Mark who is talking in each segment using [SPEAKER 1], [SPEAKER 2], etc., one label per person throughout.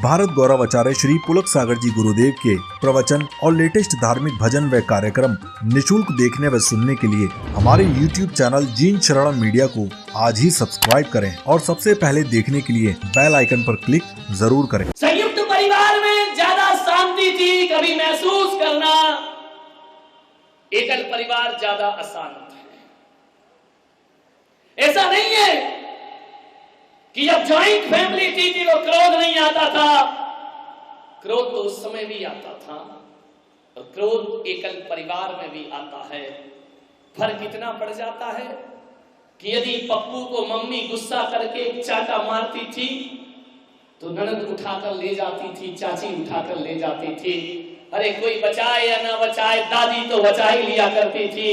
[SPEAKER 1] भारत गौरव आचार्य श्री पुलक सागर जी गुरुदेव के प्रवचन और लेटेस्ट धार्मिक भजन व कार्यक्रम निशुल्क देखने व सुनने के लिए हमारे YouTube चैनल जीन शरण मीडिया को आज ही सब्सक्राइब करें और सबसे पहले देखने के लिए बेल आइकन पर क्लिक जरूर करें।
[SPEAKER 2] संयुक्त परिवार में ज्यादा शांति थी, कभी महसूस करना। एकल परिवार ज्यादा अशांत है। ऐसा नहीं है कि जब ज्वाइंट फैमिली थी तो क्रोध नहीं आता था। क्रोध तो उस समय भी आता था और क्रोध एकल परिवार में भी आता है। फर्क इतना पड़ जाता है कि यदि पप्पू को मम्मी गुस्सा करके एक चाटा मारती थी तो ननद उठाकर ले जाती थी, चाची उठाकर ले जाती थी। अरे कोई बचाए या ना बचाए, दादी तो बचा ही लिया करती थी।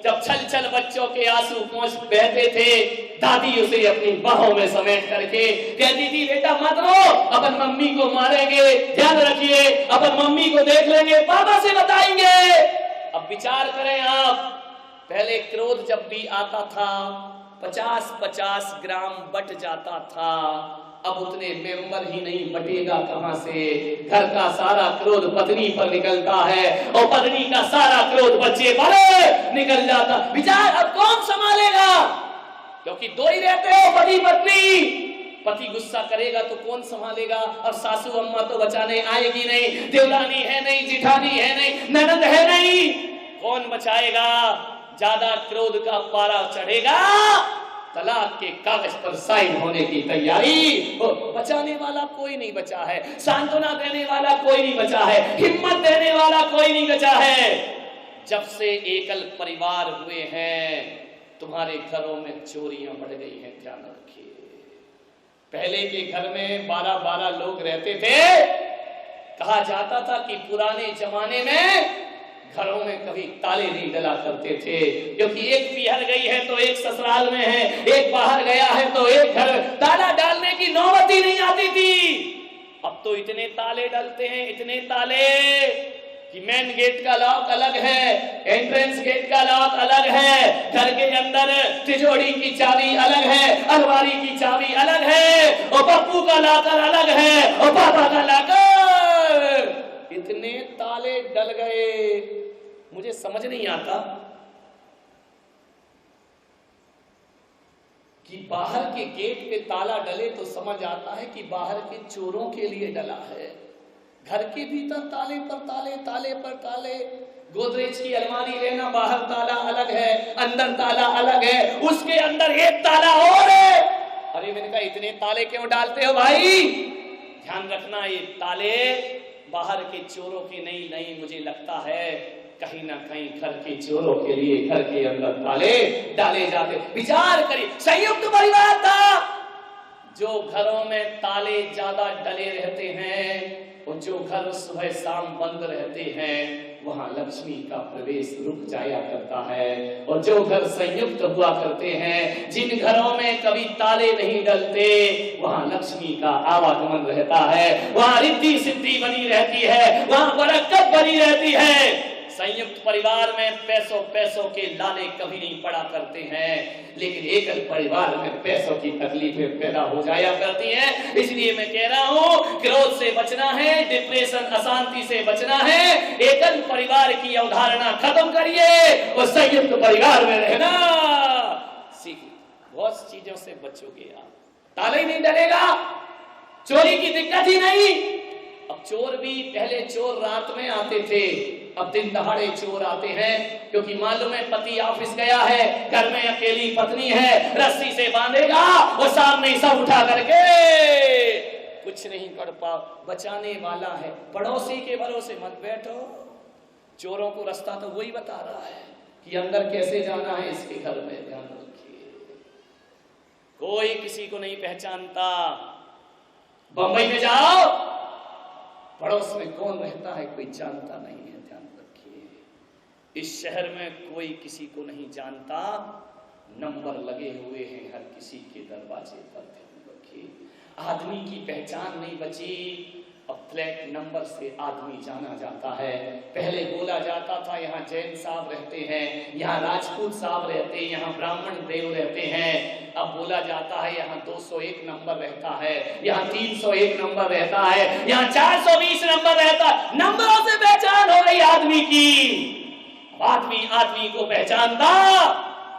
[SPEAKER 2] जब छल छल बच्चों के आंसू पहुंच बहते थे, दादी उसे अपनी बाहों में समेट करके कहती थी, बेटा मत रो, अपन मम्मी को मारेंगे, ध्यान रखिए, अपन मम्मी को देख लेंगे, पापा से बताएंगे। अब विचार करें आप, पहले क्रोध जब भी आता था 50-50 ग्राम बट जाता था, अब उतने मेंबर ही नहीं बटेगा कहां से। घर का सारा क्रोध पत्नी पर निकलता है और पत्नी का सारा क्रोध बच्चे पर निकल जाता। विचार अब कौन संभालेगा, क्योंकि दो ही रहते हो पति पत्नी। पति गुस्सा करेगा तो कौन संभालेगा। और सासू अम्मा तो बचाने आएगी नहीं, देवरानी है नहीं, जिठानी है नहीं, ननद है नहीं, कौन बचाएगा। ज्यादा क्रोध का पारा चढ़ेगा, तलाक के कागज पर साइन होने की तैयारी। बचाने वाला कोई नहीं बचा है, सांत्वना देने वाला कोई नहीं बचा है, हिम्मत देने वाला कोई नहीं बचा है। जब से एकल परिवार हुए हैं तुम्हारे घरों में चोरियां बढ़ गई हैं, ध्यान रखिए। पहले के घर में 12-12 लोग रहते थे। कहा जाता था कि पुराने जमाने में घरों में कभी ताले नहीं डला करते थे, क्योंकि एक पीहर गई है तो एक ससुराल में है, एक बाहर गया है तो एक घर, ताला डालने की नौबत ही नहीं आती थी। अब तो इतने ताले डलते हैं, इतने ताले कि मेन गेट का लॉक अलग है, एंट्रेंस गेट का लॉक अलग है, घर के अंदर तिजोरी की चाबी अलग है, अलमारी की चाबी अलग है, और पप्पू का लॉकर अलग है, और पापा का लॉकर। इतने ताले डल गए, मुझे समझ नहीं आता कि बाहर के गेट पे ताला डले तो समझ आता है कि बाहर के चोरों के लिए डला है। घर के भीतर ताले पर ताले, ताले पर ताले। गोदरेज की अलमारी लेना, बाहर ताला अलग है, अंदर ताला अलग है, उसके अंदर एक ताला और है। अरे मैंने कहा इतने ताले क्यों डालते हो भाई। ध्यान रखना, ये ताले बाहर के चोरों के नहीं, मुझे लगता है कहीं ना कहीं घर के चोरों के लिए घर के अंदर ताले डाले जाते। विचार करिए, संयुक्त परिवार था। जो घरों में ताले ज्यादा डले रहते हैं और जो घर सुबह शाम बंद रहते हैं, वहां लक्ष्मी का प्रवेश रुक जाया करता है। और जो घर संयुक्त हुआ करते हैं, जिन घरों में कभी ताले नहीं डलते, वहां लक्ष्मी का आवागमन रहता है, वहां रिद्धि सिद्धि बनी रहती है, वहां बरकत बनी रहती है। संयुक्त परिवार में पैसों के लाले कभी नहीं पड़ा करते हैं, लेकिन एकल परिवार में पैसों की तकलीफें पैदा हो जाया करती हैं। इसलिए मैं कह रहा हूं, क्रोध से बचना है, डिप्रेशन अशांति से बचना है, एकल परिवार की अवधारणा खत्म करिए और संयुक्त परिवार में रहना सीखिए। बहुत चीजों से बचोगे आप। ताला ही नहीं डलेगा, चोरी की दिक्कत ही नहीं। अब चोर भी, पहले चोर रात में आते थे, अब दिन दहाड़े चोर आते हैं, क्योंकि मालूम है पति ऑफिस गया है, घर में अकेली पत्नी है, रस्सी से बांधेगा और सामने ही सब उठा करके कुछ नहीं कर पा। बचाने वाला है, पड़ोसी के भरोसे मत बैठो। चोरों को रास्ता तो वही बता रहा है कि अंदर कैसे जाना है इसके घर में, ध्यान रखिए। कोई किसी को नहीं पहचानता। बंबई में जाओ, पड़ोस में कौन रहता है कोई जानता नहीं है, ध्यान रखिए। इस शहर में कोई किसी को नहीं जानता, नंबर लगे हुए हैं हर किसी के दरवाजे पर, ध्यान रखिए। आदमी की पहचान नहीं बची। अब अब फ्लैट नंबर से आदमी जाना जाता है। पहले बोला जाता था यहाँ जैन साहब रहते हैं, यहाँ राजपूत साहब रहते हैं, यहाँ ब्राह्मण देव रहते हैं। अब बोला जाता है यहाँ 201 नंबर रहता है, यहाँ 301 नंबर रहता है, यहाँ 420 नंबर रहता है। नंबरों से पहचान हो गई आदमी की। आदमी आदमी को पहचानता।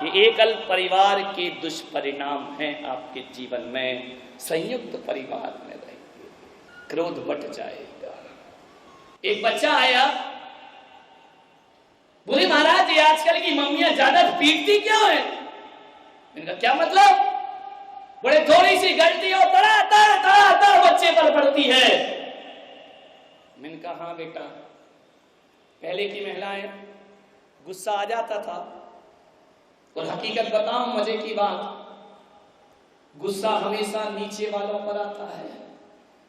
[SPEAKER 2] ये एकल परिवार के दुष्परिणाम हैं आपके जीवन में। संयुक्त परिवार में रहेंगे, क्रोध बढ़ जाएगा। एक बच्चा आया, बोले महाराज ये आजकल की मम्मियां ज्यादा पीटती क्यों है? मैंने कहा क्या मतलब? बड़े थोड़ी सी गलती हो तड़ा बच्चे पर पड़ती है। मैंने कहा हाँ बेटा, पहले की महिलाएं गुस्सा आ जाता था, और हकीकत बताऊं मजे की बात, गुस्सा हमेशा नीचे वालों पर आता है,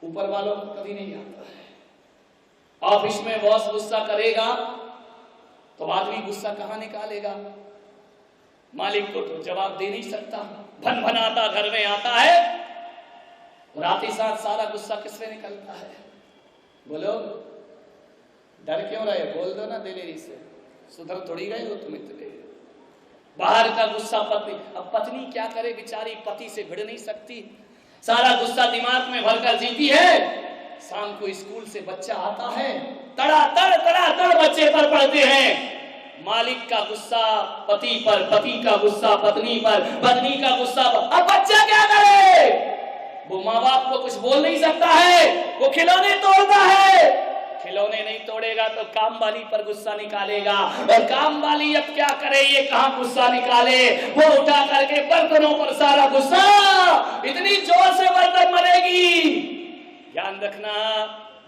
[SPEAKER 2] ऊपर वालों पर कभी नहीं आता है। ऑफिस में बॉस गुस्सा करेगा तो आदमी गुस्सा कहां निकालेगा? मालिक को तो जवाब दे नहीं सकता, भन भनाता घर में आता है, और आते साथ सारा गुस्सा किसमें निकलता है? बोलो, डर क्यों रहे? बोल दो ना दिलेरी से, सुधर थोड़ी गए हो तुम इतने। बाहर का गुस्सा पत्नी, अब पत्नी क्या करे बेचारी, पति से भिड़ नहीं सकती, सारा गुस्सा दिमाग में भरकर जीती है। शाम को स्कूल से बच्चा आता है, तड़ा तड़ बच्चे पर पड़ते हैं। मालिक का गुस्सा पति पर, पति का गुस्सा पत्नी पर, पत्नी का गुस्सा पर। अब बच्चा क्या करे? वो माँ बाप को कुछ बोल नहीं सकता है, वो खिलौने तोड़ता है। खिलौने नहीं तोड़ेगा तो काम वाली पर गुस्सा निकालेगा, और काम वाली अब क्या करे, ये कहां गुस्सा निकाले? वो उठा करके बर्तनों पर सारा गुस्सा, इतनी जोर से बर्तन मरेगी। ध्यान रखना,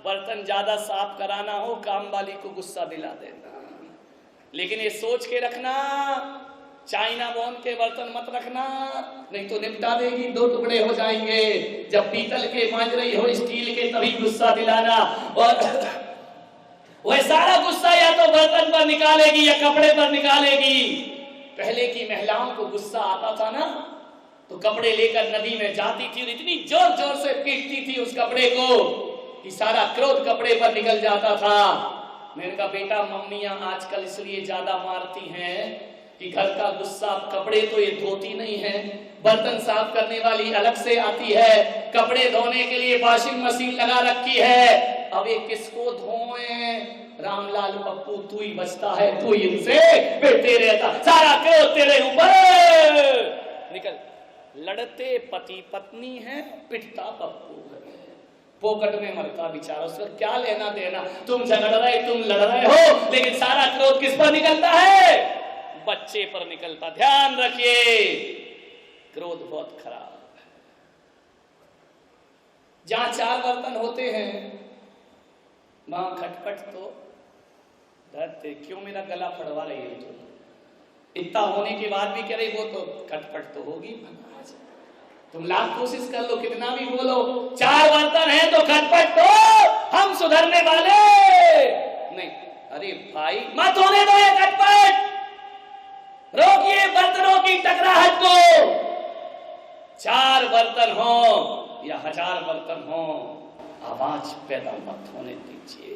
[SPEAKER 2] बर्तन ज्यादा साफ कराना हो, काम वाली को गुस्सा दिला देना, लेकिन ये सोच के रखना, चाइना बोन के बर्तन मत रखना, नहीं तो निपटा देगी, 2 टुकड़े हो जाएंगे। जब पीतल के मांज रही हो, स्टील के, तभी गुस्सा दिलाना। और वह सारा गुस्सा या तो बर्तन पर निकालेगी या कपड़े पर निकालेगी। पहले की महिलाओं को गुस्सा आता था ना, तो कपड़े लेकर नदी में जाती थी और इतनी जोर जोर से पीटती थी उस कपड़े को कि सारा क्रोध कपड़े पर निकल जाता था। मैंने कहा बेटा, मम्मियां आजकल इसलिए ज्यादा मारती हैं कि घर का गुस्सा, कपड़े तो ये धोती नहीं है, बर्तन साफ करने वाली अलग से आती है, कपड़े धोने के लिए वॉशिंग मशीन लगा रखी है। अब ये किसको धोए? रामलाल पप्पू तू ही बचता है, तू ही इनसे बेटे रहता, सारा क्रोध तेरे ऊपर निकल। लड़ते पति पत्नी है, पिटता पप्पू है, पोकट में मरता बेचारा, उसका क्या लेना देना? तुम झगड़ रहे, तुम लड़ रहे हो, लेकिन सारा क्रोध किस पर निकलता है? बच्चे पर निकलता। ध्यान रखिए, क्रोध बहुत खराब है। जहां 4 बर्तन होते हैं, वहां खटपट तो डरते, क्यों मेरा गला फड़वा रही है तुम? इतना होने के बाद भी कह रही, वो तो खटपट तो होगी। तुम लाख कोशिश कर लो, कितना भी बोलो, 4 बर्तन है तो खटपट तो, हम सुधरने वाले नहीं। अरे भाई, मत होने दो ये खटपट, रोकिए बर्तनों की टकराहट को। 4 बर्तन हो या 1000 बर्तन हो, आवाज पैदा मत होने दीजिए।